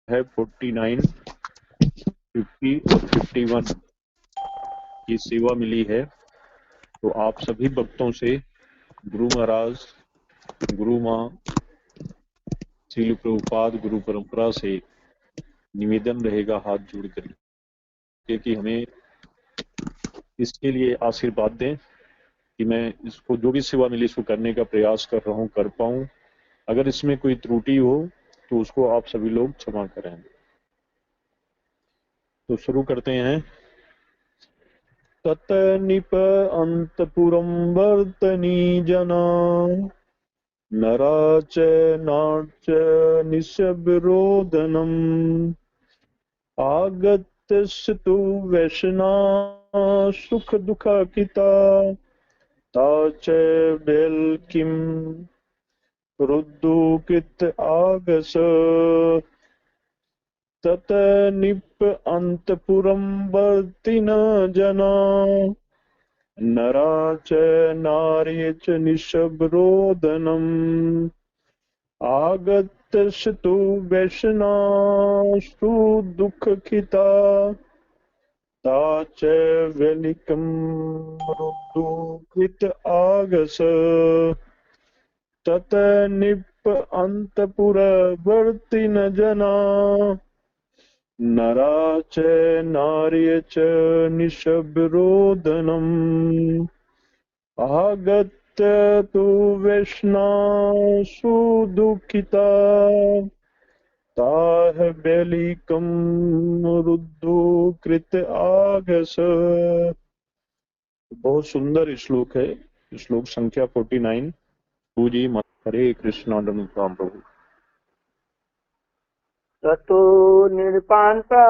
है 49, 50 और 51 की सेवा मिली है। तो आप सभी भक्तों से गुरु महाराज, गुरु माँ, श्रील प्रभुपाद गुरु परंपरा से निवेदन रहेगा हाथ जोड़ करके कि हमें इसके लिए आशीर्वाद दें कि मैं इसको जो भी सेवा मिली इसको करने का प्रयास कर रहा हूँ, कर पाऊँ। अगर इसमें कोई त्रुटि हो तो उसको आप सभी लोग क्षमा करें। तो शुरू करते हैं। तत निप अंतपुरम वर्तनी जना नरा च नाच निशब्रोदनम आगतस्तु वैष्णा सुख दुख किता ता च बेल्किम रुद्धुकित आगस तत निप अंतपुरम वर्तिन जना नरा च नार्य च निशब्रोदनम आगतस्तु वैष्णास्तु दुःखिता ता च वेलिकं रुद्धुकृत आगस तत निप अंतपुरवर्तिन जना नरा च नार्य च निशब्रोदनम् आगत्य तु वैष्णासु दुःखिता ताह बेलिकं रुद्धुकृत आगस। बहुत सुंदर श्लोक है, श्लोक संख्या 49। जी हरे कृष्णा राम प्रभु। ततो निर्पान्ता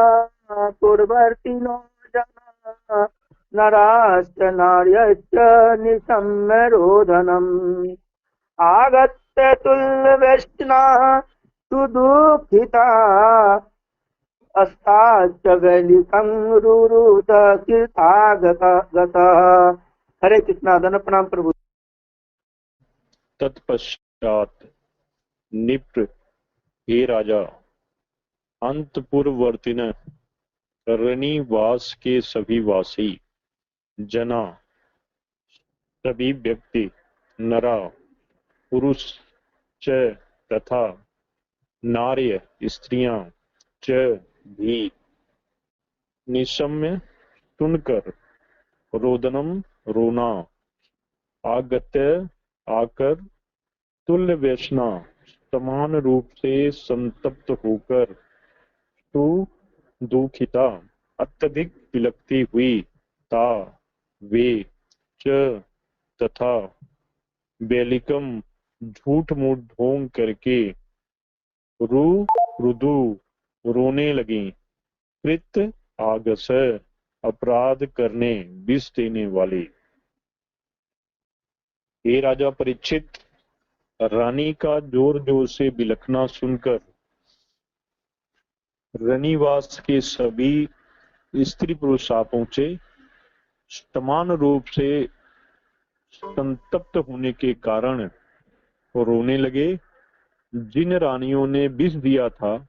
पूर्वर्तिनो जना नराश्च नार्यश्च निशम्य रोदनम् आगत्य तुल्यवैष्णा सुदुःखिता अस्ताच्च वैलिकं रुरुद कीर्तागत। हरे कृष्णा। धन प्रणाम प्रभु। तत्पश्चात निप्र, हे राजा, अंतपुरवर्तिन, रनिवास के सभी वासी, जना, सभी व्यक्ति, नरा, पुरुष, च तथा नार्य, स्त्रियां, च भी, निशम्य सुनकर, रोदनम रोना, आगत्य आकर, तुल्य व्यसना समान रूप से संतप्त होकर, तु दुखिता अत्यधिक विलकती हुई, ता वे, च तथा, बेलिकम झूठ मूठ ढोंग करके, रु रुदु रोने लगी, कृत आगस अपराध करने विष देने वाली। हे राजा परीक्षित, रानी का जोर जोर से बिलखना सुनकर रनिवास के सभी स्त्री पुरुष आ पहुंचे। समान रूप से संतप्त होने के कारण वो रोने लगे। जिन रानियों ने विष दिया था,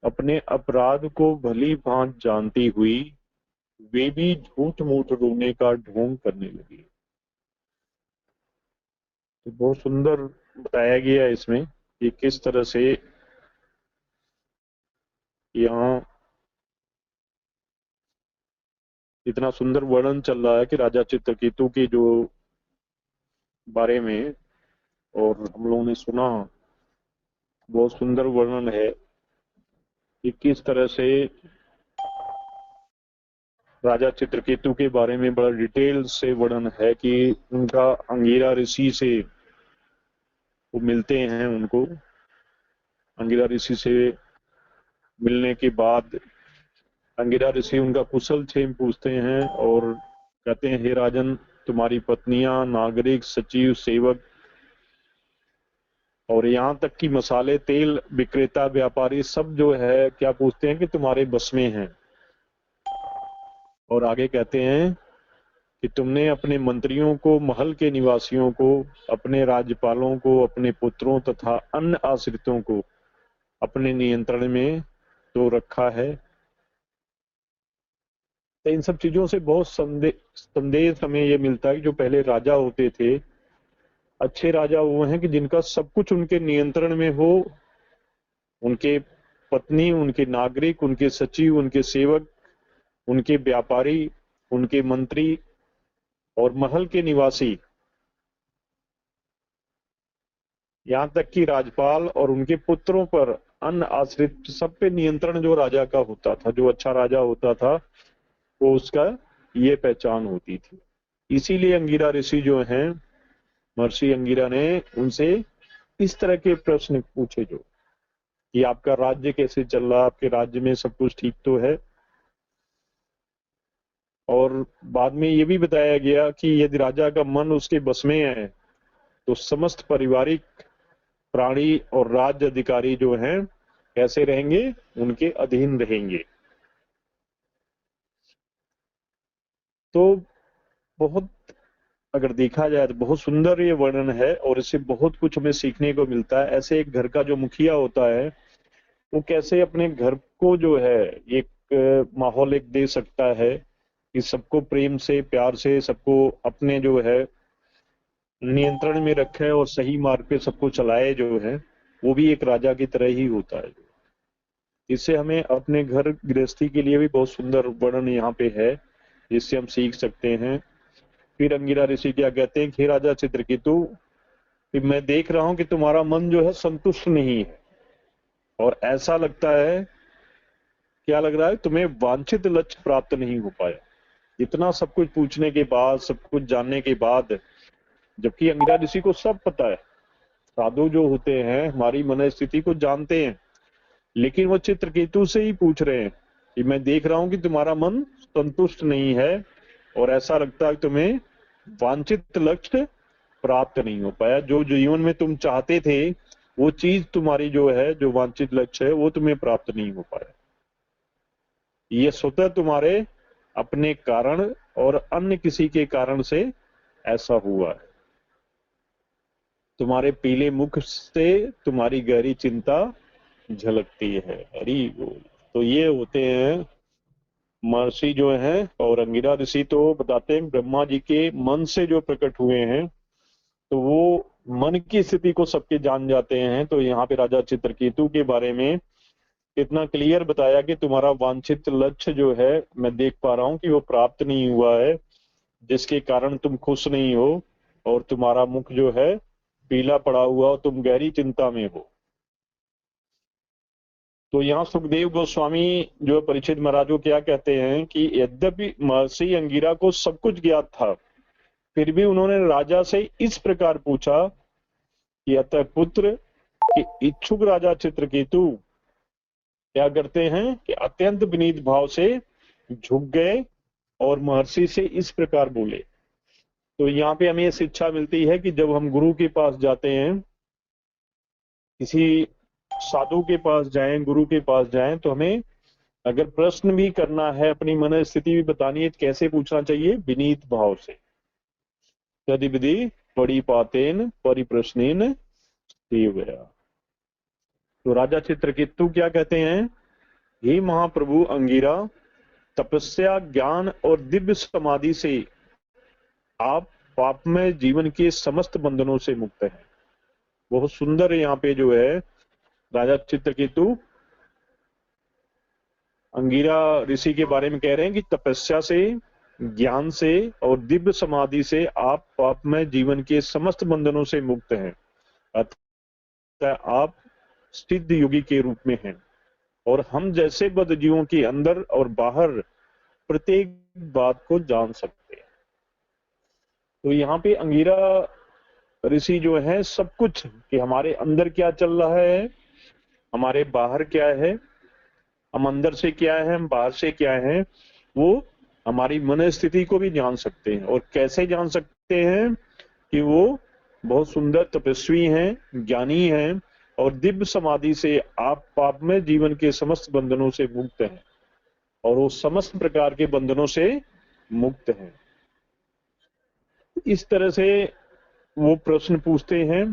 अपने अपराध को भली भांति जानती हुई वे भी झूठ मूठ रोने का ढोंग करने लगी। तो बहुत सुंदर बताया गया इसमें कि किस तरह से यहाँ इतना सुंदर वर्णन चल रहा है कि राजा चित्रकेतु के जो बारे में, और हम लोगों ने सुना, बहुत सुंदर वर्णन है कि किस तरह से राजा चित्रकेतु के बारे में बड़ा डिटेल से वर्णन है कि उनका अंगिरा ऋषि से वो मिलते हैं। उनको अंगिरा ऋषि से मिलने के बाद अंगिरा ऋषि उनका कुशल क्षेम पूछते हैं और कहते हैं, हे राजन, तुम्हारी पत्नियां, नागरिक, सचिव, सेवक और यहाँ तक कि मसाले, तेल विक्रेता, व्यापारी सब जो है क्या पूछते हैं कि तुम्हारे बस में हैं। और आगे कहते हैं कि तुमने अपने मंत्रियों को, महल के निवासियों को, अपने राज्यपालों को, अपने पुत्रों तथा अन्य आश्रितों को अपने नियंत्रण में तो रखा है। तो इन सब चीजों से बहुत संदेश हमें ये मिलता है कि जो पहले राजा होते थे, अच्छे राजा वो हैं कि जिनका सब कुछ उनके नियंत्रण में हो। उनके पत्नी, उनके नागरिक, उनके सचिव, उनके सेवक, उनके व्यापारी, उनके मंत्री और महल के निवासी, यहाँ तक कि राजपाल और उनके पुत्रों पर अन्य आश्रित, सब पे नियंत्रण जो राजा का होता था। जो अच्छा राजा होता था वो उसका ये पहचान होती थी। इसीलिए अंगिरा ऋषि जो हैं, महर्षि अंगिरा ने उनसे इस तरह के प्रश्न पूछे जो कि आपका राज्य कैसे चल रहा, आपके राज्य में सब कुछ ठीक तो है। और बाद में ये भी बताया गया कि यदि राजा का मन उसके बस में है तो समस्त पारिवारिक प्राणी और राज्य अधिकारी जो हैं कैसे रहेंगे, उनके अधीन रहेंगे। तो बहुत, अगर देखा जाए तो बहुत सुंदर ये वर्णन है और इससे बहुत कुछ हमें सीखने को मिलता है। ऐसे एक घर का जो मुखिया होता है वो कैसे अपने घर को जो है एक माहौल एक दे सकता है कि सबको प्रेम से, प्यार से, सबको अपने जो है नियंत्रण में रखे और सही मार्ग पे सबको चलाए जो है, वो भी एक राजा की तरह ही होता है। इससे हमें अपने घर गृहस्थी के लिए भी बहुत सुंदर वर्णन यहाँ पे है जिससे हम सीख सकते हैं। फिर अंगिरा ऋषि क्या कहते हैं कि हे राजा चित्रकेतु, कि मैं देख रहा हूं कि तुम्हारा मन जो है संतुष्ट नहीं है और ऐसा लगता है, क्या लग रहा है, तुम्हें वांछित लक्ष्य प्राप्त नहीं हो पाया। इतना सब कुछ पूछने के बाद, सब कुछ जानने के बाद, जबकि अंगिरा ऋषि को सब पता है, साधु जो होते हैं हमारी मन स्थिति को जानते हैं, लेकिन वो चित्रकेतु से ही पूछ रहे हैं कि मैं देख रहा हूं कि तुम्हारा मन संतुष्ट नहीं है और ऐसा लगता है तुम्हें वांछित लक्ष्य प्राप्त नहीं हो पाया। जो जीवन में तुम चाहते थे वो चीज तुम्हारी जो है, जो वांछित लक्ष्य है, वो तुम्हें प्राप्त नहीं हो पाया। ये स्वतः तुम्हारे अपने कारण और अन्य किसी के कारण से ऐसा हुआ है। तुम्हारे पीले मुख से तुम्हारी गहरी चिंता झलकती है। हरि बोल। तो ये होते हैं महर्षि जो हैं, और अंगिरा ऋषि तो बताते हैं ब्रह्मा जी के मन से जो प्रकट हुए हैं, तो वो मन की स्थिति को सबके जान जाते हैं। तो यहाँ पे राजा चित्रकेतु के बारे में इतना क्लियर बताया कि तुम्हारा वांछित लक्ष्य जो है, मैं देख पा रहा हूँ कि वो प्राप्त नहीं हुआ है, जिसके कारण तुम खुश नहीं हो और तुम्हारा मुख जो है पीला पड़ा हुआ और तुम गहरी चिंता में हो। तो यहाँ सुखदेव गोस्वामी जो परीक्षित महाराज को क्या कहते हैं कि यद्यपि महर्षि अंगिरा को सब कुछ ज्ञात था, फिर भी उन्होंने राजा से इस प्रकार पूछा कि अतः पुत्र, कि इच्छुक राजा चित्रकेतु क्या करते हैं कि अत्यंत विनीत भाव से झुक गए और महर्षि से इस प्रकार बोले। तो यहाँ पे हमें ये शिक्षा मिलती है कि जब हम गुरु के पास जाते हैं, किसी साधु के पास जाएं, गुरु के पास जाएं, तो हमें अगर प्रश्न भी करना है, अपनी मन स्थिति भी बतानी है, तो कैसे पूछना चाहिए? विनीत भाव से। यदि विधि पड़ी पातेन परिप्रश्नेन गया। तो राजा चित्रकेतु क्या कहते हैं, हे महाप्रभु अंगिरा, तपस्या, ज्ञान और दिव्य समाधि से आप पापमय जीवन के समस्त बंधनों से मुक्त हैं। बहुत सुंदर यहाँ पे जो है राजा चित्रकेतु अंगिरा ऋषि के बारे में कह रहे हैं कि तपस्या से, ज्ञान से और दिव्य समाधि से आप पापमय जीवन के समस्त बंधनों से मुक्त हैं, अतः आप सिद्ध योगी के रूप में हैं और हम जैसे बद्धजीवों के अंदर और बाहर प्रत्येक बात को जान सकते हैं। तो यहाँ पे अंगिरा ऋषि जो है सब कुछ, कि हमारे अंदर क्या चल रहा है, हमारे बाहर क्या है, हम अंदर से क्या है, हम बाहर से क्या है, वो हमारी मन स्थिति को भी जान सकते हैं। और कैसे जान सकते हैं कि वो बहुत सुंदर तपस्वी हैं, ज्ञानी हैं और दिव्य समाधि से आप पाप में जीवन के समस्त बंधनों से मुक्त हैं और वो समस्त प्रकार के बंधनों से मुक्त हैं। इस तरह से वो प्रश्न पूछते हैं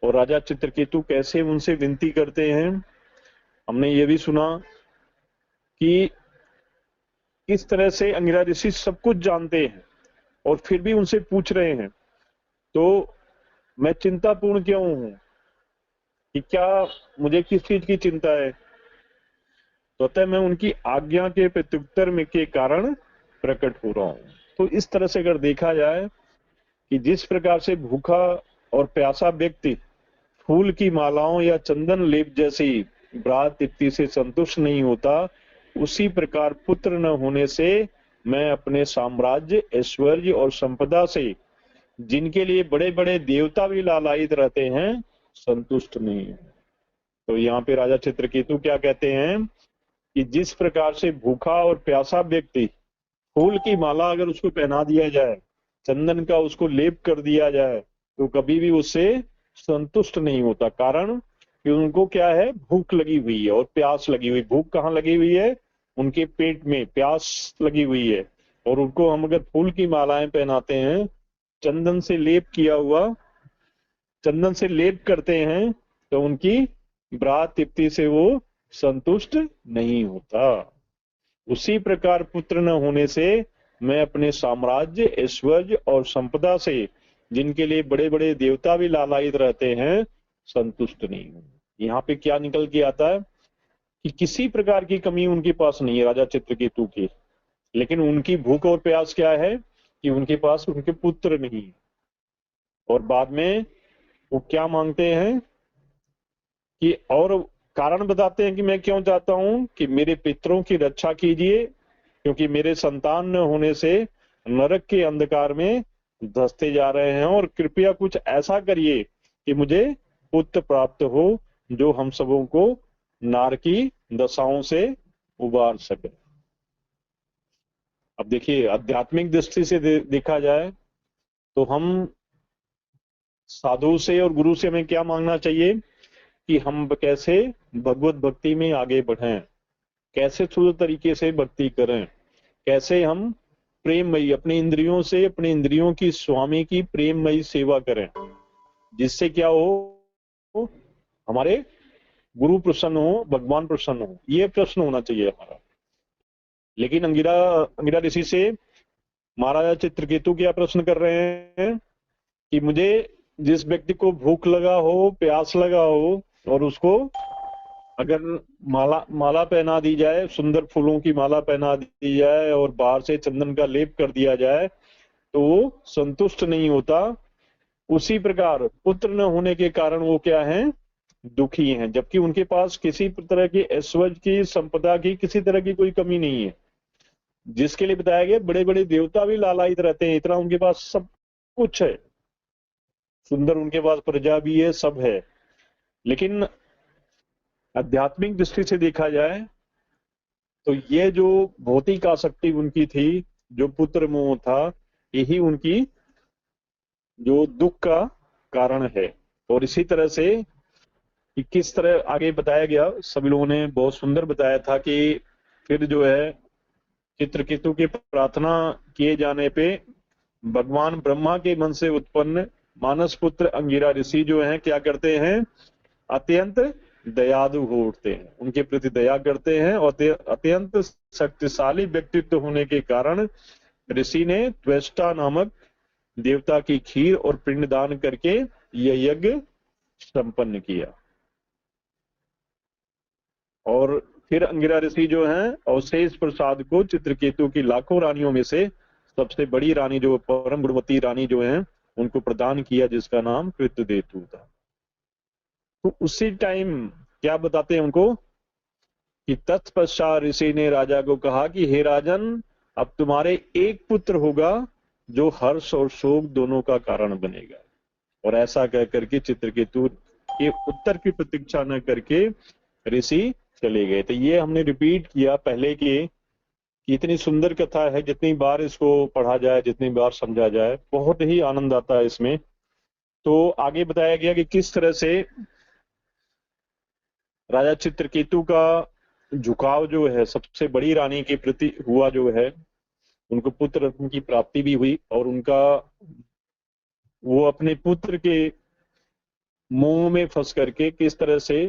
और राजा चित्रकेतु कैसे उनसे विनती करते हैं हमने ये भी सुना कि किस तरह से अंगिरा ऋषि सब कुछ जानते हैं और फिर भी उनसे पूछ रहे हैं, तो मैं चिंतापूर्ण क्यों हूं, कि क्या मुझे किस चीज की चिंता है। तो अतः मैं उनकी आज्ञा के प्रत्युत्तर में के कारण प्रकट हो रहा हूं। तो इस तरह से अगर देखा जाए कि जिस प्रकार से भूखा और प्यासा व्यक्ति फूल की मालाओं या चंदन लेप जैसी ब्रात तृप्ति से संतुष्ट नहीं होता, उसी प्रकार पुत्र न होने से मैं अपने साम्राज्य, ऐश्वर्य और संपदा से, जिनके लिए बड़े बड़े देवता भी लालायित रहते हैं, संतुष्ट नहीं हूं। तो यहाँ पे राजा चित्रकेतु क्या कहते हैं कि जिस प्रकार से भूखा और प्यासा व्यक्ति फूल की माला अगर उसको पहना दिया जाए, चंदन का उसको लेप कर दिया जाए, तो कभी भी उससे संतुष्ट नहीं होता। कारण कि उनको क्या है, भूख लगी हुई है और प्यास लगी हुई। भूख कहाँ लगी हुई है, उनके पेट में प्यास लगी हुई है। और उनको हम अगर फूल की मालाएं पहनाते हैं, चंदन से लेप किया हुआ, चंदन से लेप करते हैं, तो उनकी ब्रात तृप्ति से वो संतुष्ट नहीं होता। उसी प्रकार पुत्र न होने से मैं अपने साम्राज्य, ऐश्वर्य और संपदा से, जिनके लिए बड़े बड़े देवता भी लालायित रहते हैं, संतुष्ट नहीं हूं। यहाँ पे क्या निकल के आता है कि किसी प्रकार की कमी उनके पास नहीं है राजा चित्रकेतु की, लेकिन उनकी भूख और प्यास क्या है कि उनके पास उनके पुत्र नहीं है। और बाद में वो क्या मांगते हैं कि, और कारण बताते हैं कि मैं क्यों चाहता हूं कि मेरे पितरों की रक्षा कीजिए, क्योंकि मेरे संतान न होने से नरक के अंधकार में धंसते जा रहे हैं, और कृपया कुछ ऐसा करिए कि मुझे पुत्र प्राप्त हो जो हम सबों को नार की दशाओं से उबार सके। अब देखिए, आध्यात्मिक दृष्टि से देखा जाए तो हम साधु से और गुरु से हमें क्या मांगना चाहिए कि हम कैसे भगवत भक्ति में आगे बढ़ें, कैसे शुद्ध तरीके से भक्ति करें, कैसे हम प्रेममयी अपनी इंद्रियों से, अपनी इंद्रियों की स्वामी की प्रेममयी सेवा करें, जिससे क्या हो, हमारे गुरु प्रसन्न हो, भगवान प्रसन्न हो। ये प्रश्न होना चाहिए हमारा। लेकिन अंगिरा ऋषि से महाराजा चित्रकेतु क्या प्रश्न कर रहे हैं कि मुझे जिस व्यक्ति को भूख लगा हो, प्यास लगा हो, और उसको अगर माला पहना दी जाए, सुंदर फूलों की माला पहना दी जाए और बाहर से चंदन का लेप कर दिया जाए, तो वो संतुष्ट नहीं होता। उसी प्रकार पुत्र न होने के कारण वो क्या है, दुखी हैं, जबकि उनके पास किसी तरह की ऐश्वर्य की, संपदा की, किसी तरह की कोई कमी नहीं है, जिसके लिए बताया गया बड़े बड़े देवता भी लालायित रहते हैं। इतना उनके पास सब कुछ है, सुंदर उनके पास प्रजा भी है, सब है। लेकिन आध्यात्मिक दृष्टि से देखा जाए तो ये जो भौतिक आसक्ति उनकी थी, जो पुत्र मोह था, यही उनकी जो दुख का कारण है। और इसी तरह से कि किस तरह आगे बताया गया, सभी लोगों ने बहुत सुंदर बताया था कि फिर जो है चित्रकेतु की प्रार्थना किए जाने पे भगवान ब्रह्मा के मन से उत्पन्न मानस पुत्र अंगिरा ऋषि जो हैं क्या करते हैं, अत्यंत दयालु हो उठते हैं, उनके प्रति दया करते हैं। और अत्यंत शक्तिशाली व्यक्तित्व होने के कारण ऋषि ने त्वष्टा नामक देवता की खीर और पिंडदान करके यह यज्ञ संपन्न किया। और फिर अंगिरा ऋषि जो हैं अवशेष प्रसाद को चित्रकेतु की लाखों रानियों में से सबसे बड़ी रानी, जो परम गुणवती रानी जो है, उनको प्रदान किया, जिसका नाम कृतदेतु था। तो उसी टाइम क्या बताते हैं उनको कि तत्पश्चात ऋषि ने राजा को कहा कि हे राजन, अब तुम्हारे एक पुत्र होगा जो हर्ष और शोक दोनों का कारण बनेगा। और ऐसा कह करके चित्रकेतु के उत्तर की प्रतीक्षा न करके ऋषि चले गए। तो ये हमने रिपीट किया पहले कि इतनी सुंदर कथा है, जितनी बार इसको पढ़ा जाए, जितनी बार समझा जाए, बहुत ही आनंद आता है इसमें। तो आगे बताया गया कि किस तरह से राजा चित्रकेतु का झुकाव जो है सबसे बड़ी रानी के प्रति हुआ, जो है उनको पुत्र रत्न की प्राप्ति भी हुई, और उनका वो अपने पुत्र के मोह में फंस करके किस तरह से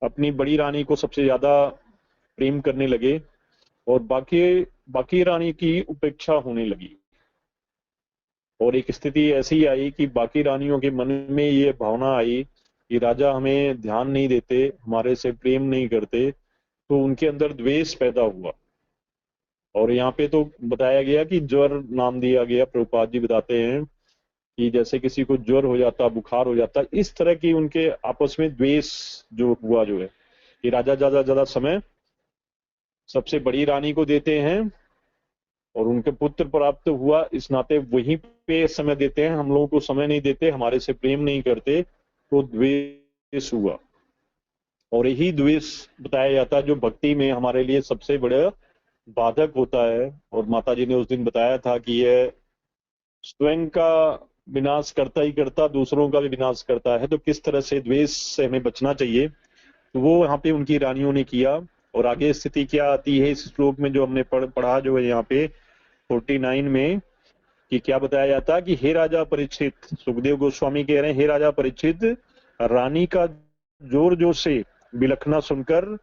अपनी बड़ी रानी को सबसे ज्यादा प्रेम करने लगे और बाकी बाकी रानी की उपेक्षा होने लगी। और एक स्थिति ऐसी आई कि बाकी रानियों के मन में ये भावना आई कि राजा हमें ध्यान नहीं देते, हमारे से प्रेम नहीं करते, तो उनके अंदर द्वेष पैदा हुआ। और यहाँ पे तो बताया गया कि ज्वर नाम दिया गया। प्रभुपाद जी बताते हैं कि जैसे किसी को ज्वर हो जाता, बुखार हो जाता, इस तरह की उनके आपस में द्वेष जो हुआ जो है कि राजा ज्यादा ज्यादा समय सबसे बड़ी रानी को देते हैं और उनके पुत्र प्राप्त हुआ इस नाते वहीं पे समय देते हैं, हम लोगों को समय नहीं देते, हमारे से प्रेम नहीं करते, तो द्वेष हुआ। और यही द्वेष बताया जाता है जो भक्ति में हमारे लिए सबसे बड़ा बाधक होता है। और माता जी ने उस दिन बताया था कि यह स्वयं का विनाश करता ही करता दूसरों का भी विनाश करता है, तो किस तरह से द्वेष से हमें बचना चाहिए, तो वो यहाँ पे उनकी रानियों ने किया। और आगे स्थिति क्या आती है इस श्लोक में जो हमने पढ़ा जो है यहाँ पे 49 में, कि क्या बताया जाता है कि हे राजा परीक्षित, सुखदेव गोस्वामी कह रहे हैं, हे राजा परीक्षित, रानी का जोर जोर से बिलखना सुनकर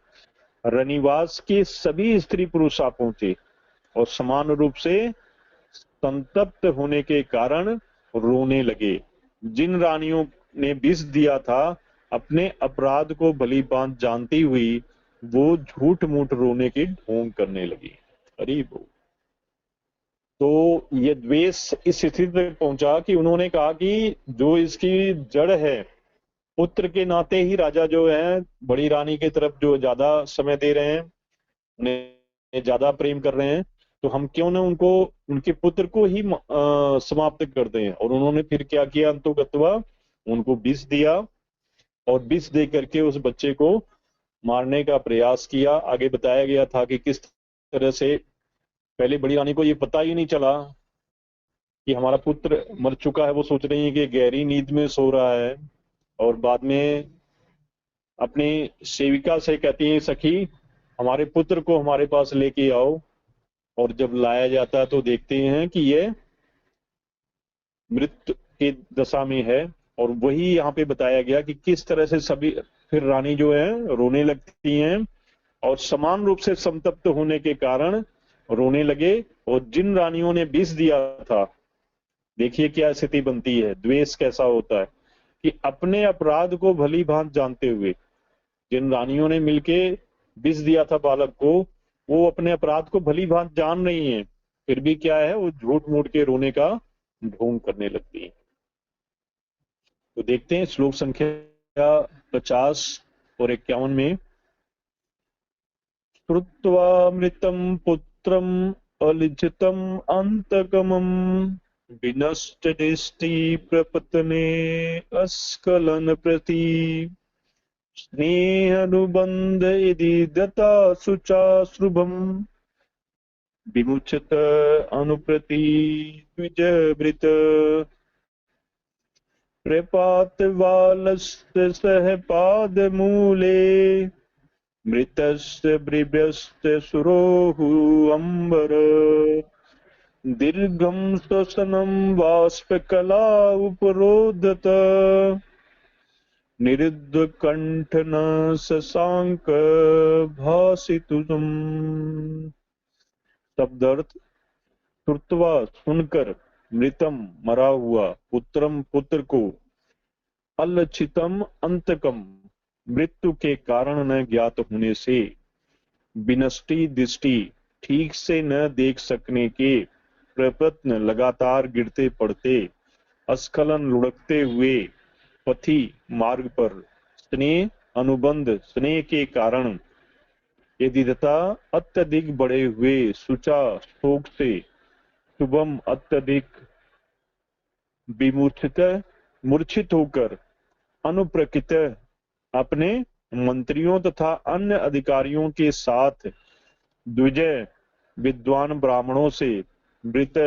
रनिवास के सभी स्त्री पुरुष आ पहुंचे और समान रूप से संतप्त होने के कारण रोने लगे। जिन रानियों ने विष दिया था, अपने अपराध को भली भांति जानती हुई वो झूठ मूठ रोने की ढोंग करने लगी। अरे वो तो ये द्वेष इस स्थिति तक पहुंचा कि उन्होंने कहा कि जो इसकी जड़ है, पुत्र के नाते ही राजा जो है बड़ी रानी की तरफ जो ज्यादा समय दे रहे हैं, उन्हें ज्यादा प्रेम कर रहे हैं, तो हम क्यों ना उनको उनके पुत्र को ही समाप्त कर दें। और उन्होंने फिर क्या किया, अंतोगत्वा उनको विष दिया और विष दे करके उस बच्चे को मारने का प्रयास किया। आगे बताया गया था कि किस तरह से पहले बड़ी रानी को ये पता ही नहीं चला कि हमारा पुत्र मर चुका है, वो सोच रही है कि गहरी नींद में सो रहा है। और बाद में अपनी सेविका से कहती है, सखी हमारे पुत्र को हमारे पास लेके आओ। और जब लाया जाता है तो देखते हैं कि ये मृत्यु की दशा में है। और वही यहाँ पे बताया गया कि किस तरह से सभी फिर रानी जो है रोने लगती हैं और समान रूप से संतप्त होने के कारण रोने लगे। और जिन रानियों ने विष दिया था, देखिए क्या स्थिति बनती है, द्वेष कैसा होता है कि अपने अपराध को भली भांति जानते हुए जिन रानियों ने मिलके विष दिया था बालक को, वो अपने अपराध को भली भांति जान रही हैं, फिर भी क्या है, वो झूठ मूठ के रोने का ढोंग करने लगती है। तो देखते हैं श्लोक संख्या 50 और 51 में, श्रुत्वा मृतं पुत्रम अलिखितम अंतकमम विनष्ट दृष्टि प्रपतने अस्खलन प्रति स्नेहानुबंध यदि दत्ता शुचा शुभम विमुचत अनुप्रति द्विजवृत प्रपात वालस्य सह पाद मूले मृतस्य ब्रिभ्यस्य सुरोहु अंबर दीर्घम श्वसनम बाष्पकला उपरोधत निरुद्ध कंठ न शशांक भासितुम। शब्दार्थ, श्रुत्वा सुनकर, मृतम मरा हुआ, पुत्रम पुत्र को, अलक्षितम अंतकम मृत्यु के कारण न ज्ञात होने से, विनष्टि दृष्टि ठीक से न देख सकने के, प्रपत्न लगातार गिरते पड़ते, अस्खलन लुढ़कते हुए, पथि मार्ग पर, स्नेह अनुबंध स्नेह के कारण, यदिदता अत्यधिक बढ़े हुए, सुचा शोक से, शुभम अत्यधिक विमूर्छित मूर्छित होकर, अनुप्रकृत अपने मंत्रियों तथा अन्य अधिकारियों के साथ, द्विजय विद्वान ब्राह्मणों से मृत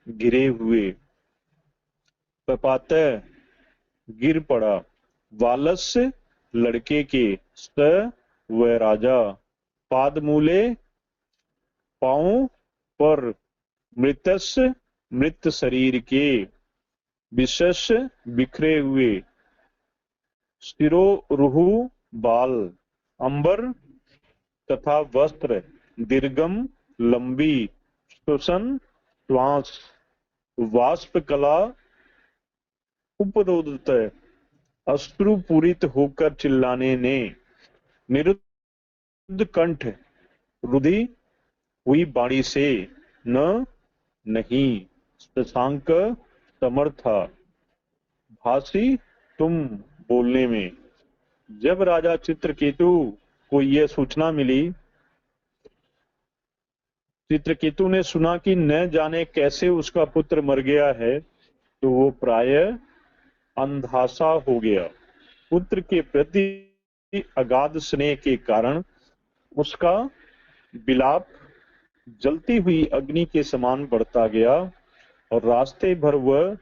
घिरे हुए, पपात गिर पड़ा, वालस्य लड़के के, स वह राजा, पाद मूले पांव पर, मृतस्य मृत शरीर के, विशेष बिखरे हुए, शिरो रुहु बाल, अंबर तथा वस्त्र, दीर्घम लंबी, श्वसन श्वास, वाष्प कला उपरोधत, अश्रुपूरित होकर चिल्लाने ने, निरुद्ध कंठ, रुधि हुई बाणी से, न नहीं, शशांक समर्था, भासी तुम बोलने में। जब राजा चित्रकेतु को यह सूचना मिली, चित्रकेतु ने सुना कि न जाने कैसे उसका पुत्र मर गया है, तो वो प्रायः अंधासा हो गया। पुत्र के प्रति अगाध स्नेह के कारण उसका विलाप जलती हुई अग्नि के समान बढ़ता गया और रास्ते भर वह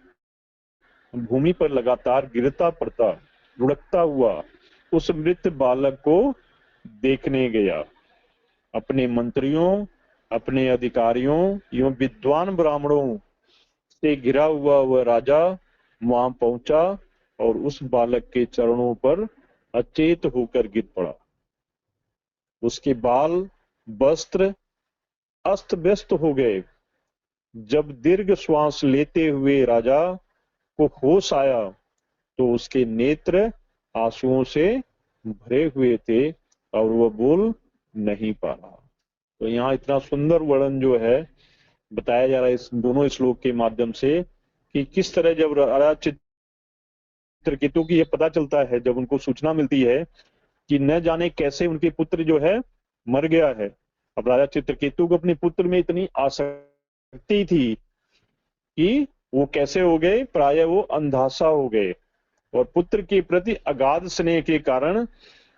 भूमि पर लगातार गिरता पड़ता लुढ़कता हुआ उस मृत बालक को देखने गया। अपने मंत्रियों, अपने अधिकारियों एवं विद्वान ब्राह्मणों से घिरा हुआ वह राजा वहां पहुंचा और उस बालक के चरणों पर अचेत होकर गिर पड़ा। उसके बाल, वस्त्र अस्त व्यस्त हो गए। जब दीर्घ श्वास लेते हुए राजा को होश आया तो उसके नेत्र आंसुओं से भरे हुए थे और वह बोल नहीं पा रहा। तो यहाँ इतना सुंदर वर्णन जो है बताया जा रहा है इस दोनों श्लोक के माध्यम से कि किस तरह जब राजा चित्रकेतु की यह पता चलता है, जब उनको सूचना मिलती है कि न जाने कैसे उनके पुत्र जो है मर गया है। अब राजा चित्रकेतु को अपने पुत्र में इतनी आसक्ति थी कि वो कैसे हो गए, प्राय वो अंधासा हो गए और पुत्र के प्रति अगाध स्नेह के कारण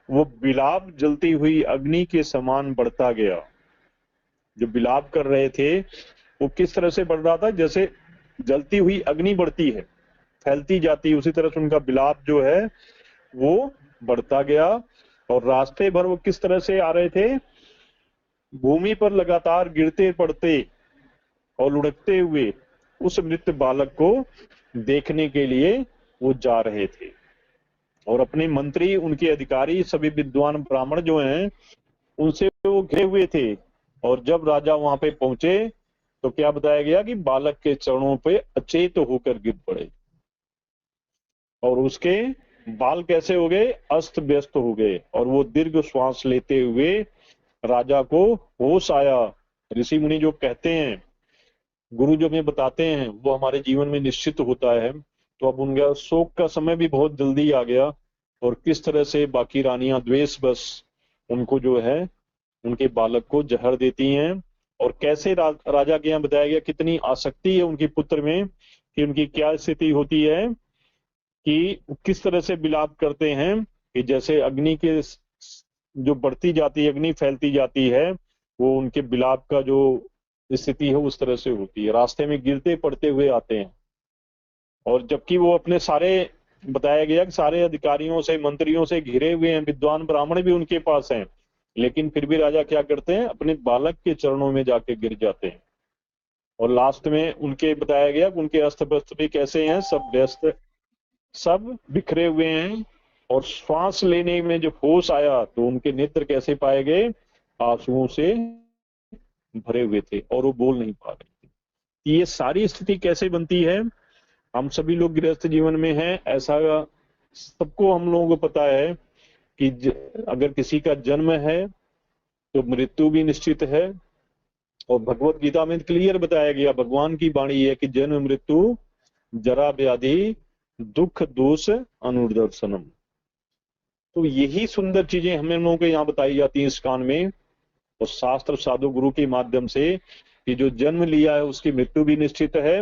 वो विलाप जलती हुई अग्नि के समान बढ़ता गया। जो विलाप कर रहे थे वो किस तरह से बढ़ रहा था, जैसे जलती हुई अग्नि बढ़ती है, फैलती जाती है, उसी तरह से उनका विलाप जो है वो बढ़ता गया। और रास्ते भर वो किस तरह से आ रहे थे, भूमि पर लगातार गिरते पड़ते और लुढ़कते हुए उस मृत बालक को देखने के लिए वो जा रहे थे। और अपने मंत्री, उनके अधिकारी, सभी विद्वान ब्राह्मण जो हैं उनसे वो घिरे हुए थे। और जब राजा वहां पे पहुंचे तो क्या बताया गया कि बालक के चरणों पे अचेत होकर गिर पड़े और उसके बाल कैसे हो गए, अस्त व्यस्त हो गए। और वो दीर्घ श्वास लेते हुए राजा को होश आया। ऋषि मुनि जो कहते हैं, गुरु जो हमें बताते हैं वो हमारे जीवन में निश्चित होता है। तो अब उनका शोक का समय भी बहुत जल्दी आ गया और किस तरह से बाकी रानियां द्वेष बस उनको जो है उनके बालक को जहर देती हैं। और कैसे राजा के यहाँ बताया गया कितनी आसक्ति है उनके पुत्र में, कि उनकी क्या स्थिति होती है कि किस तरह से विलाप करते हैं कि जैसे अग्नि के जो बढ़ती जाती है, अग्नि फैलती जाती है, वो उनके विलाप का जो स्थिति है उस तरह से होती है। रास्ते में गिरते पड़ते हुए आते हैं और जबकि वो अपने सारे, बताया गया कि सारे अधिकारियों से, मंत्रियों से घिरे हुए हैं, विद्वान ब्राह्मण भी उनके पास हैं, लेकिन फिर भी राजा क्या करते हैं, अपने बालक के चरणों में जाके गिर जाते हैं। और लास्ट में उनके बताया गया कि उनके अस्त्र वस्त्र भी कैसे हैं, सब व्यस्त, सब बिखरे हुए हैं। और श्वास लेने में जब होश आया तो उनके नेत्र कैसे पाए गए, आंसुओं से भरे हुए थे और वो बोल नहीं पा रहे थे। ये सारी स्थिति कैसे बनती है, हम सभी लोग गृहस्थ जीवन में हैं, ऐसा सबको हम लोगों को पता है कि अगर किसी का जन्म है तो मृत्यु भी निश्चित है। और भगवत गीता में क्लियर बताया गया, भगवान की वाणी है कि जन्म मृत्यु जरा व्याधि दुख दोष अनुदर्शनम। तो यही सुंदर चीजें हम लोगों को यहाँ बताई जाती हैं इस कान में। और शास्त्र साधु गुरु के माध्यम से कि जो जन्म लिया है उसकी मृत्यु भी निश्चित है।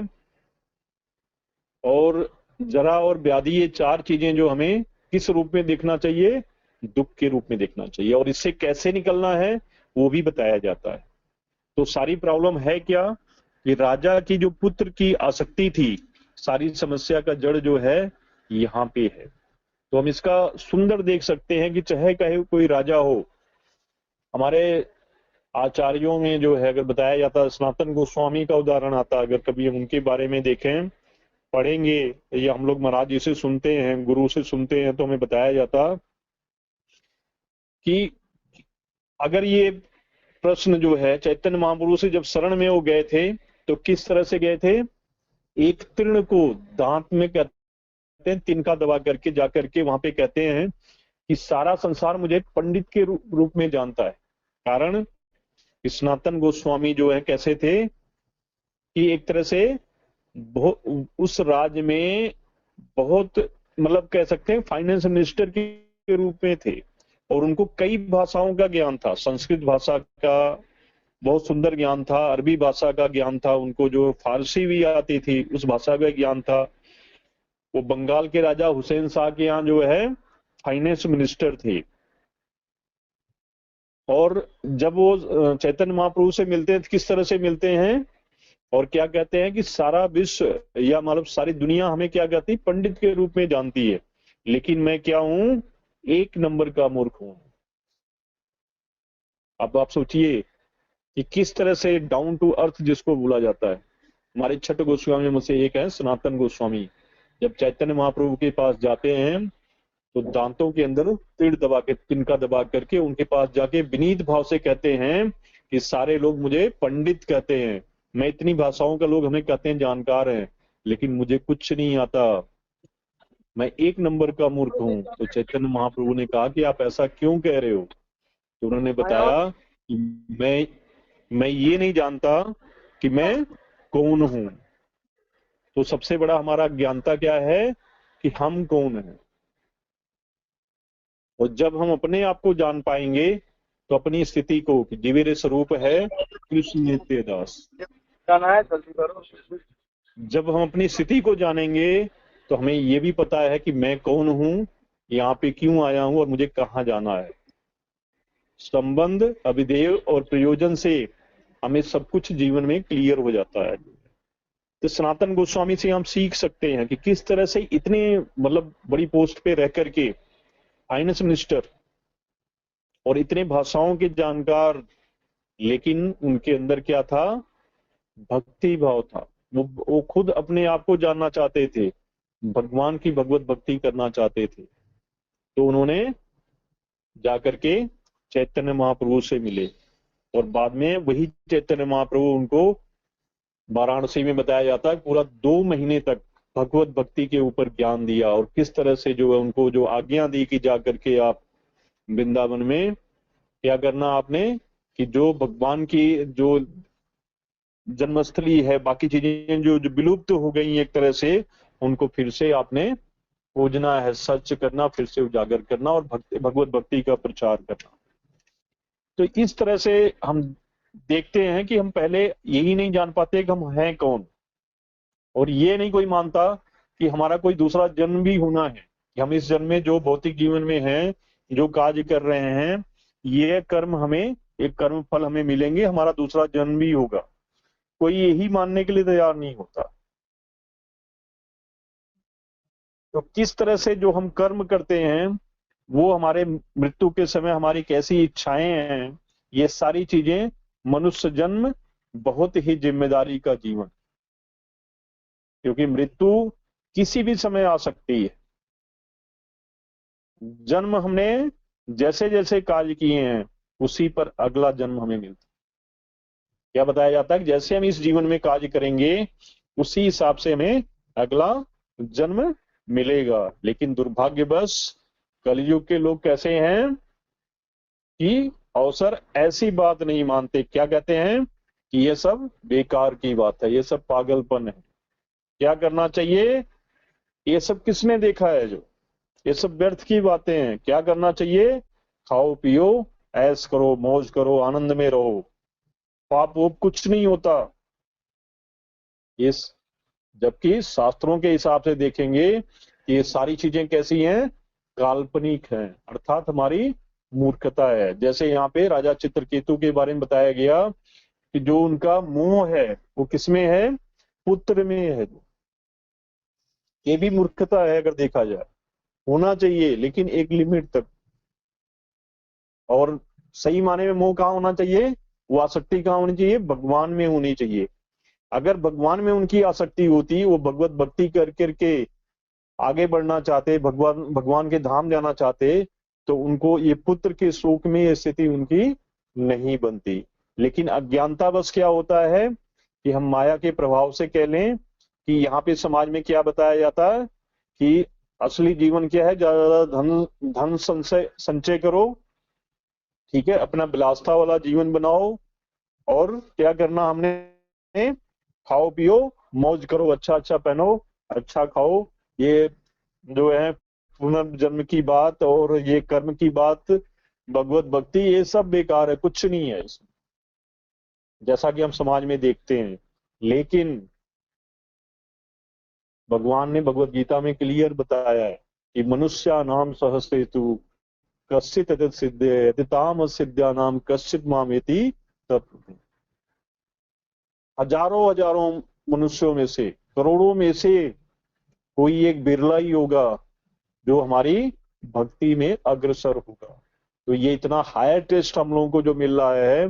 और जरा और व्याधि, ये चार चीजें जो हमें किस रूप में देखना चाहिए, दुख के रूप में देखना चाहिए। और इससे कैसे निकलना है वो भी बताया जाता है। तो सारी प्रॉब्लम है क्या, कि राजा की जो पुत्र की आसक्ति थी, सारी समस्या का जड़ जो है यहाँ पे है। तो हम इसका सुंदर देख सकते हैं कि चाहे कहे कोई राजा हो, हमारे आचार्यों में जो है अगर बताया जाता है, सनातन गोस्वामी का उदाहरण आता है, अगर कभी हम उनके बारे में देखें, पढ़ेंगे, या हम लोग महाराज जी से सुनते हैं, गुरु से सुनते हैं, तो हमें बताया जाता कि अगर ये प्रश्न जो है चैतन्य महाप्रभु से जब शरण में वो गए थे तो किस तरह से गए थे, एक तीर्ण को दांत में कहते हैं तिनका दबा करके जाकर के वहां पे कहते हैं कि सारा संसार मुझे पंडित के रूप में जानता है। कारण सनातन गोस्वामी जो है कैसे थे कि एक तरह से उस राज्य में बहुत मतलब कह सकते हैं फाइनेंस मिनिस्टर के रूप में थे और उनको कई भाषाओं का ज्ञान था। संस्कृत भाषा का बहुत सुंदर ज्ञान था, अरबी भाषा का ज्ञान था, उनको जो फारसी भी आती थी उस भाषा का ज्ञान था। वो बंगाल के राजा हुसैन शाह के यहाँ जो है फाइनेंस मिनिस्टर थे। और जब वो चैतन्य महाप्रभु से मिलते हैं किस तरह से मिलते हैं और क्या कहते हैं कि सारा विश्व या मतलब सारी दुनिया हमें क्या कहती है, पंडित के रूप में जानती है, लेकिन मैं क्या हूं, एक नंबर का मूर्ख हूं। अब आप सोचिए कि किस तरह से डाउन टू अर्थ जिसको बोला जाता है। हमारे छठ गोस्वामी में से एक है सनातन गोस्वामी। जब चैतन्य महाप्रभु के पास जाते हैं तो दांतों के अंदर तीर दबा के तिनका दबा करके उनके पास जाके विनीत भाव से कहते हैं कि सारे लोग मुझे पंडित कहते हैं, मैं इतनी भाषाओं का लोग हमें कहते हैं जानकार हैं, लेकिन मुझे कुछ नहीं आता, मैं एक नंबर का मूर्ख हूं। तो चैतन्य महाप्रभु ने कहा कि आप ऐसा क्यों कह रहे हो? तो उन्होंने बताया कि मैं ये नहीं जानता कि मैं कौन हूं। तो सबसे बड़ा हमारा ज्ञानता क्या है कि हम कौन हैं। और जब हम अपने आप को जान पाएंगे तो अपनी स्थिति को, जीवेर स्वरूप है कृष्ण नित्य दास, जब हम अपनी स्थिति को जानेंगे तो हमें ये भी पता है कि मैं कौन हूं, यहाँ पे क्यों आया हूं और मुझे कहाँ जाना है। संबंध, अभिधेय और प्रयोजन से हमें सब कुछ जीवन में क्लियर हो जाता है। तो सनातन गोस्वामी से हम सीख सकते हैं कि किस तरह से इतने मतलब बड़ी पोस्ट पे रह करके फाइनेंस मिनिस्टर और इतने भाषाओं के जानकार, लेकिन उनके अंदर क्या था, भक्ति भाव था। वो खुद अपने आप को जानना चाहते थे, भगवान की भगवत भक्ति करना चाहते थे। तो उन्होंने जाकर के चैतन्य महाप्रभु से मिले और बाद में वही चैतन्य महाप्रभु उनको वाराणसी में बताया जाता है पूरा 2 महीने तक भगवत भक्ति के ऊपर ज्ञान दिया और किस तरह से जो है उनको जो आज्ञा दी कि जाकर के आप वृंदावन में क्या करना आपने, कि जो भगवान की जो जन्मस्थली है, बाकी चीजें जो विलुप्त हो गई एक तरह से, उनको फिर से आपने खोजना है, सर्च करना, फिर से उजागर करना और भगवत भक्ति का प्रचार करना। तो इस तरह से हम देखते हैं कि हम पहले यही नहीं जान पाते कि हम हैं कौन, और ये नहीं कोई मानता कि हमारा कोई दूसरा जन्म भी होना है, कि हम इस जन्म में जो भौतिक जीवन में हैं, जो कार्य कर रहे हैं, ये कर्म हमें एक कर्म फल हमें मिलेंगे, हमारा दूसरा जन्म भी होगा। कोई यही मानने के लिए तैयार नहीं होता। तो किस तरह से जो हम कर्म करते हैं वो हमारे मृत्यु के समय हमारी कैसी इच्छाएं हैं, ये सारी चीजें मनुष्य जन्म बहुत ही जिम्मेदारी का जीवन, क्योंकि मृत्यु किसी भी समय आ सकती है। जन्म हमने जैसे जैसे कार्य किए हैं उसी पर अगला जन्म हमें मिलता है। क्या बताया जाता है कि जैसे हम इस जीवन में कार्य करेंगे उसी हिसाब से हमें अगला जन्म मिलेगा। लेकिन दुर्भाग्यवश कलयुग के लोग कैसे हैं कि अवसर ऐसी बात नहीं मानते, क्या कहते हैं कि ये सब बेकार की बात है, ये सब पागलपन है, क्या करना चाहिए, ये सब किसने देखा है, जो ये सब व्यर्थ की बातें हैं, क्या करना चाहिए, खाओ पियो ऐश करो, मौज करो, आनंद में रहो, पाप वो कुछ नहीं होता। इस जबकि शास्त्रों के हिसाब से देखेंगे कि ये सारी चीजें कैसी हैं, काल्पनिक हैं, अर्थात हमारी मूर्खता है। जैसे यहाँ पे राजा चित्रकेतु के बारे में बताया गया कि जो उनका मोह है वो किसमें है, पुत्र में है। ये भी मूर्खता है अगर देखा जाए, होना चाहिए लेकिन एक लिमिट तक। और सही माने में मोह कहाँ होना चाहिए, वो आसक्ति कहाँ होनी चाहिए, भगवान में होनी चाहिए। अगर भगवान में उनकी आसक्ति होती, वो भगवत भक्ति कर करके आगे बढ़ना चाहते, भगवान के धाम जाना चाहते, तो उनको ये पुत्र के शोक में ये स्थिति उनकी नहीं बनती। लेकिन अज्ञानतावश क्या होता है कि हम माया के प्रभाव से कह लें कि यहाँ पे समाज में क्या बताया जाता है कि असली जीवन क्या है, ज्यादा धन धन संचय संचय करो, ठीक है, अपना विलासता वाला जीवन बनाओ, और क्या करना हमने, खाओ पियो मौज करो, अच्छा अच्छा पहनो, अच्छा खाओ। ये जो है पुनर्जन्म की बात और ये कर्म की बात, भगवत भक्ति, ये सब बेकार है, कुछ नहीं है इसमें, जैसा कि हम समाज में देखते हैं। लेकिन भगवान ने भगवत गीता में क्लियर बताया है कि मनुष्या नाम सहस्रेतु कश्चित सिद्धे ताम सिद्ध्या नाम कश्चित मामेति तत्। हजारों हजारों मनुष्यों में से, करोड़ों में से कोई एक बिरला ही होगा जो हमारी भक्ति में अग्रसर होगा। तो ये इतना हायर टेस्ट हम लोगों को जो मिल रहा है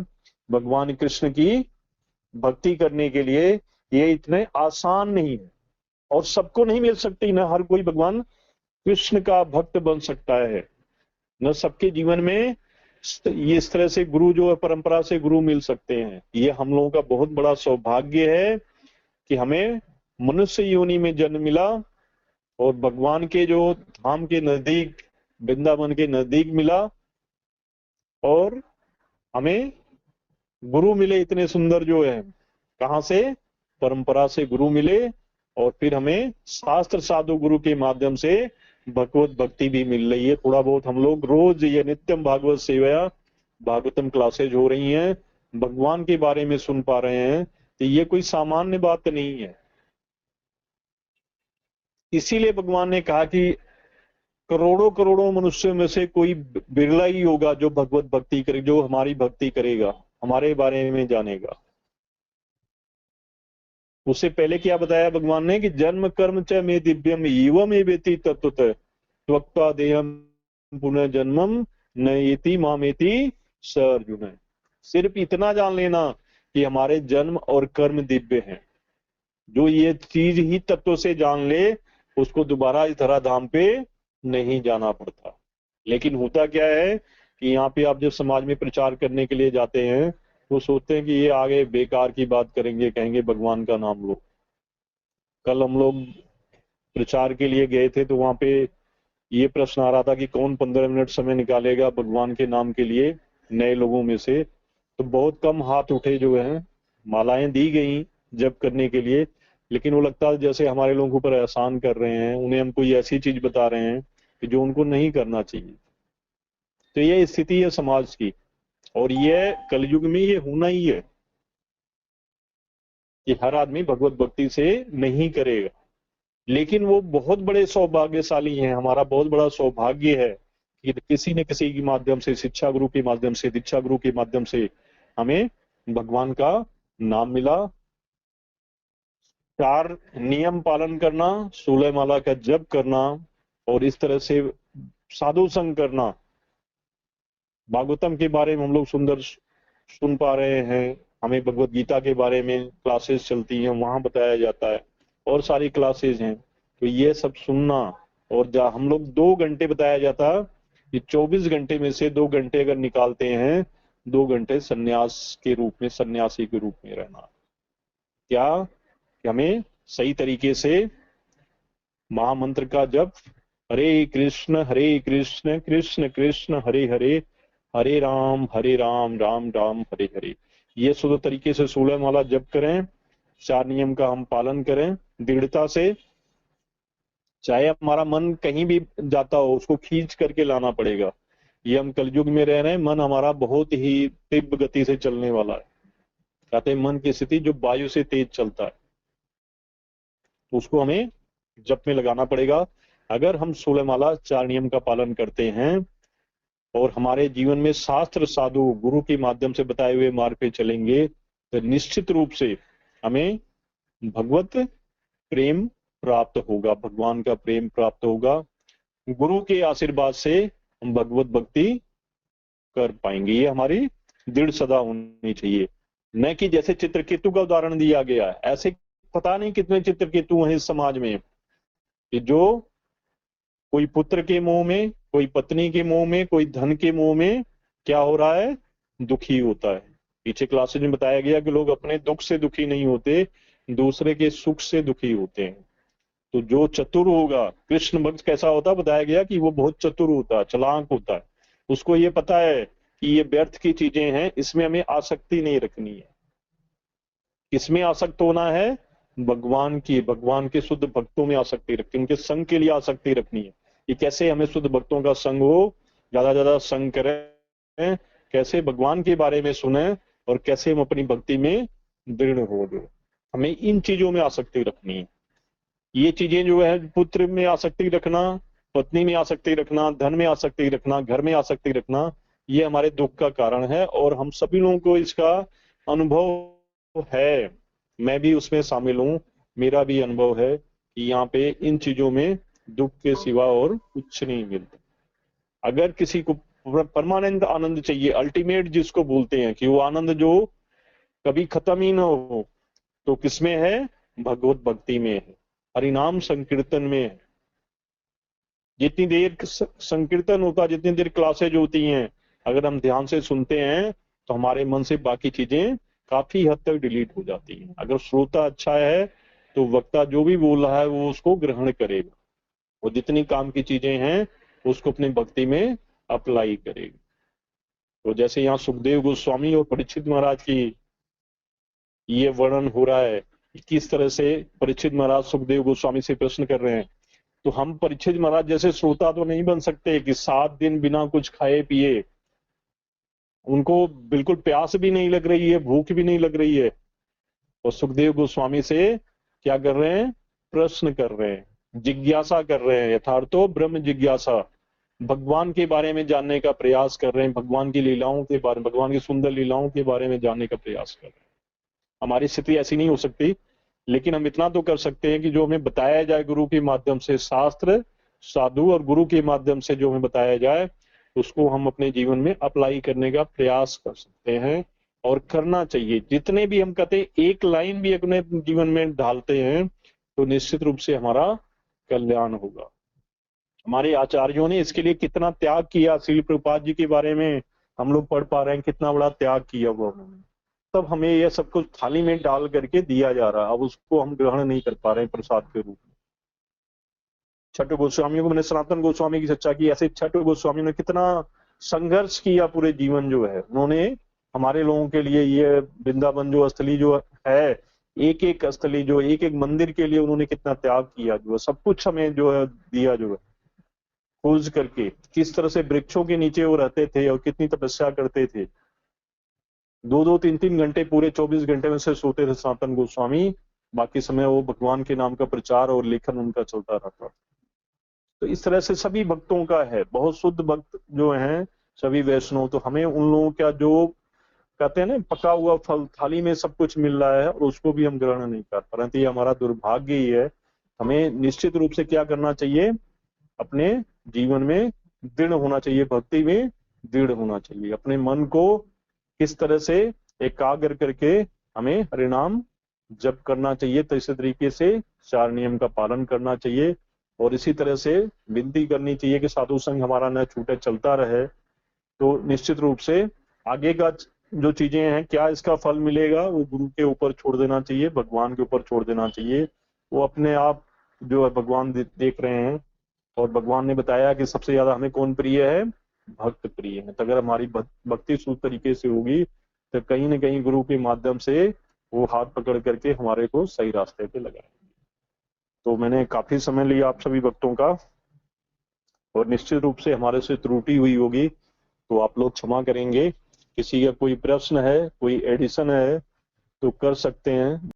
भगवान कृष्ण की भक्ति करने के लिए, ये इतने आसान नहीं है और सबको नहीं मिल सकती। ना हर कोई भगवान कृष्ण का भक्त बन सकता है, न सबके जीवन में ये इस तरह से गुरु जो है परंपरा से गुरु मिल सकते हैं। ये हम लोगों का बहुत बड़ा सौभाग्य है कि हमें मनुष्य योनि में जन्म मिला और भगवान के जो धाम के नजदीक, वृंदावन के नजदीक मिला, और हमें गुरु मिले इतने सुंदर जो है, कहां से, परंपरा से गुरु मिले, और फिर हमें शास्त्र साधु गुरु के माध्यम से भगवत भक्ति भी मिल रही है। थोड़ा बहुत हम लोग रोज ये नित्यम भागवत सेवया भागवतम क्लासेज हो रही हैं, भगवान के बारे में सुन पा रहे हैं, तो ये कोई सामान्य बात नहीं है। इसीलिए भगवान ने कहा कि करोड़ों करोड़ों मनुष्यों में से कोई बिरला ही होगा जो भगवत भक्ति करे, जो हमारी भक्ति करेगा, हमारे बारे में जानेगा। उससे पहले क्या बताया भगवान ने कि जन्म कर्म च मे दिव्यम एवं एवेति तत्वतः त्वक्त्वा देहम पुनः जन्मम नयेति मामेति स अर्जुन। सिर्फ इतना जान लेना कि हमारे जन्म और कर्म दिव्य हैं। जो ये चीज ही तत्व से जान ले उसको दोबारा इस धराधाम पे नहीं जाना पड़ता। लेकिन होता क्या है कि यहाँ पे आप जब समाज में प्रचार करने के लिए जाते हैं वो सोचते हैं कि ये आगे बेकार की बात करेंगे, कहेंगे भगवान का नाम लो। कल हम लोग प्रचार के लिए गए थे तो वहां पे ये प्रश्न आ रहा था कि कौन 15 मिनट समय निकालेगा भगवान के नाम के लिए नए लोगों में से। तो बहुत कम हाथ उठे जो हैं, मालाएं दी गई जप करने के लिए, लेकिन वो लगता है जैसे हमारे लोगों के ऊपर एहसान कर रहे हैं, उन्हें हम कोई ऐसी चीज बता रहे हैं कि जो उनको नहीं करना चाहिए। तो ये स्थिति है समाज की, और ये कलयुग में ये होना ही है कि हर आदमी भगवत भक्ति से नहीं करेगा। लेकिन वो बहुत बड़े सौभाग्यशाली हैं, हमारा बहुत बड़ा सौभाग्य है कि किसी न किसी के माध्यम से, शिक्षा गुरु के माध्यम से, दीक्षा गुरु के माध्यम से हमें भगवान का नाम मिला। 4 नियम पालन करना, 16 माला का जप करना, और इस तरह से साधु संग करना। भागवतम के बारे में हम लोग सुंदर सुन पा रहे हैं, हमें भगवत गीता के बारे में क्लासेस चलती हैं, वहां बताया जाता है, और सारी क्लासेस हैं। तो ये सब सुनना, और हम लोग 2 घंटे बताया जाता कि 24 घंटे में से 2 घंटे अगर निकालते हैं, 2 घंटे सन्यास के रूप में, सन्यासी के रूप में रहना। क्या कि हमें सही तरीके से महामंत्र का जप, हरे कृष्ण कृष्ण कृष्ण हरे हरे, हरे राम राम राम हरे हरे, ये शुद्ध तरीके से 16 माला जप करें। 4 नियम का हम पालन करें दृढ़ता से। चाहे हमारा मन कहीं भी जाता हो उसको खींच करके लाना पड़ेगा। ये हम कलयुग में रह रहे हैं, मन हमारा बहुत ही तीव्र गति से चलने वाला है। कहते हैं मन की स्थिति जो वायु से तेज चलता है, तो उसको हमें जप में लगाना पड़ेगा। अगर हम 16 माला 4 नियम का पालन करते हैं और हमारे जीवन में शास्त्र साधु गुरु के माध्यम से बताए हुए मार्ग पे चलेंगे, तो निश्चित रूप से हमें भगवत प्रेम प्राप्त होगा, भगवान का प्रेम प्राप्त होगा। गुरु के आशीर्वाद से हम भगवत भक्ति कर पाएंगे। ये हमारी दृढ़ सदा होनी चाहिए, न कि जैसे चित्रकेतु का उदाहरण दिया गया है। ऐसे पता नहीं कितने चित्रकेतु हैं इस समाज में कि जो कोई पुत्र के मोह में, कोई पत्नी के मोह में, कोई धन के मोह में क्या हो रहा है, दुखी होता है। पीछे क्लासेज में बताया गया कि लोग अपने दुख से दुखी नहीं होते, दूसरे के सुख से दुखी होते हैं। तो जो चतुर होगा, कृष्ण भक्त कैसा होता, बताया गया कि वो बहुत चतुर होता है, चालाक होता है। उसको ये पता है कि ये व्यर्थ की चीजें हैं, इसमें हमें आसक्ति नहीं रखनी है। किसमें आसक्त होना है, भगवान के शुद्ध भक्तों में आसक्ति रखनी, उनके संग के लिए आसक्ति रखनी है। कि कैसे हमें शुद्ध भक्तों का संग हो, ज्यादा संग करें, कैसे भगवान के बारे में सुने, और कैसे हम अपनी भक्ति में दृढ़ हो गए। हमें इन चीजों में आसक्ति रखनी है। ये चीजें जो है, पुत्र में आसक्ति रखना, पत्नी में आसक्ति रखना, धन में आसक्ति रखना, घर में आसक्ति रखना, ये हमारे दुख का कारण है। और हम सभी लोगों को इसका अनुभव है, मैं भी उसमें शामिल हूं, मेरा भी अनुभव है कि यहाँ पे इन चीजों में दुख के सिवा और कुछ नहीं मिलता। अगर किसी को परमानेंट आनंद चाहिए, अल्टीमेट जिसको बोलते हैं कि वो आनंद जो कभी खत्म ही ना हो, तो किसमें है, भगवत भक्ति में है, हरिनाम संकीर्तन में है। जितनी देर संकीर्तन होता, जितनी देर क्लासेज होती हैं, अगर हम ध्यान से सुनते हैं तो हमारे मन से बाकी चीजें काफी हद तक डिलीट हो जाती हैं। अगर श्रोता अच्छा है तो वक्ता जो भी बोल रहा है वो उसको ग्रहण करेगा, और जितनी काम की चीजें हैं उसको अपनी भक्ति में अप्लाई करेगा। तो जैसे यहाँ सुखदेव गोस्वामी और परीक्षित महाराज की ये वर्णन हो रहा है, किस तरह से परीक्षित महाराज सुखदेव गोस्वामी से प्रश्न कर रहे हैं। तो हम परीक्षित महाराज जैसे श्रोता तो नहीं बन सकते कि 7 दिन बिना कुछ खाए पिए, उनको बिल्कुल प्यास भी नहीं लग रही है, भूख भी नहीं लग रही है, और सुखदेव गोस्वामी से क्या कर रहे हैं, प्रश्न कर रहे हैं, जिज्ञासा कर रहे हैं, यथार्थो ब्रह्म जिज्ञासा, भगवान के बारे में जानने का प्रयास कर रहे हैं, भगवान की लीलाओं के बारे में, भगवान की सुंदर लीलाओं के बारे में जानने का प्रयास कर रहे हैं। हमारी स्थिति ऐसी नहीं हो सकती, लेकिन हम इतना तो कर सकते हैं कि जो हमें बताया जाए गुरु के माध्यम से, शास्त्र, साधु और गुरु के माध्यम से जो हमें बताया जाए, उसको हम अपने जीवन में अप्लाई करने का प्रयास कर सकते हैं, और करना चाहिए। जितने भी हम कहते हैं, एक लाइन भी अपने जीवन में डालते हैं तो निश्चित रूप से हमारा कल्याण होगा। हमारे आचार्यों ने इसके लिए कितना त्याग किया, श्रील प्रभुपाद जी के बारे में हम लोग पढ़ पा रहे हैं, कितना बड़ा त्याग किया वो। तब हमें यह सब कुछ थाली में डाल करके दिया जा रहा है, अब उसको हम ग्रहण नहीं कर पा रहे हैं प्रसाद के रूप में। छठ गोस्वामियों को मैंने सनातन गोस्वामी की चर्चा की, ऐसे छठ गोस्वामी ने कितना संघर्ष किया पूरे जीवन जो है। उन्होंने हमारे लोगों के लिए ये वृंदावन जो स्थली जो है, एक एक स्थली जो एक एक मंदिर के लिए उन्होंने कितना त्याग किया, जो है सब कुछ हमें जो है दिया, जो है खोज करके। किस तरह से वृक्षों के नीचे वो रहते थे और कितनी तपस्या करते थे, 2-2, 3-3 घंटे पूरे 24 घंटे में से सोते थे सनातन गोस्वामी, बाकी समय वो भगवान के नाम का प्रचार और लेखन उनका चलता रहता। तो इस तरह से सभी भक्तों का है, बहुत शुद्ध भक्त जो हैं सभी वैष्णव। तो हमें उन लोगों का जो कहते हैं ना, पका हुआ फल थाली में सब कुछ मिल रहा है और उसको भी हम ग्रहण नहीं कर, परंतु ये हमारा दुर्भाग्य ही है। हमें निश्चित रूप से क्या करना चाहिए, अपने जीवन में दृढ़ होना चाहिए, भक्ति में दृढ़ होना चाहिए। अपने मन को किस तरह से एकाग्र करके हमें हरिनाम जप करना चाहिए, तो इसी तरीके से 4 नियम का पालन करना चाहिए, और इसी तरह से विनती करनी चाहिए कि साधु संग हमारा न छूटे, चलता रहे। तो निश्चित रूप से आगे का जो चीजें हैं, क्या इसका फल मिलेगा, वो गुरु के ऊपर छोड़ देना चाहिए, भगवान के ऊपर छोड़ देना चाहिए। वो अपने आप जो है भगवान देख रहे हैं, और भगवान ने बताया कि सबसे ज्यादा हमें कौन प्रिय है, भक्त प्रिय है। तो अगर हमारी भक्ति शुद्ध तरीके से होगी तो कहीं ना कहीं गुरु के माध्यम से वो हाथ पकड़ करके हमारे को सही रास्ते पे लगाएंगे। तो मैंने काफी समय लिया आप सभी भक्तों का, और निश्चित रूप से हमारे से त्रुटि हुई होगी तो आप लोग क्षमा करेंगे। किसी का कोई प्रश्न है, कोई एडिशन है तो कर सकते हैं।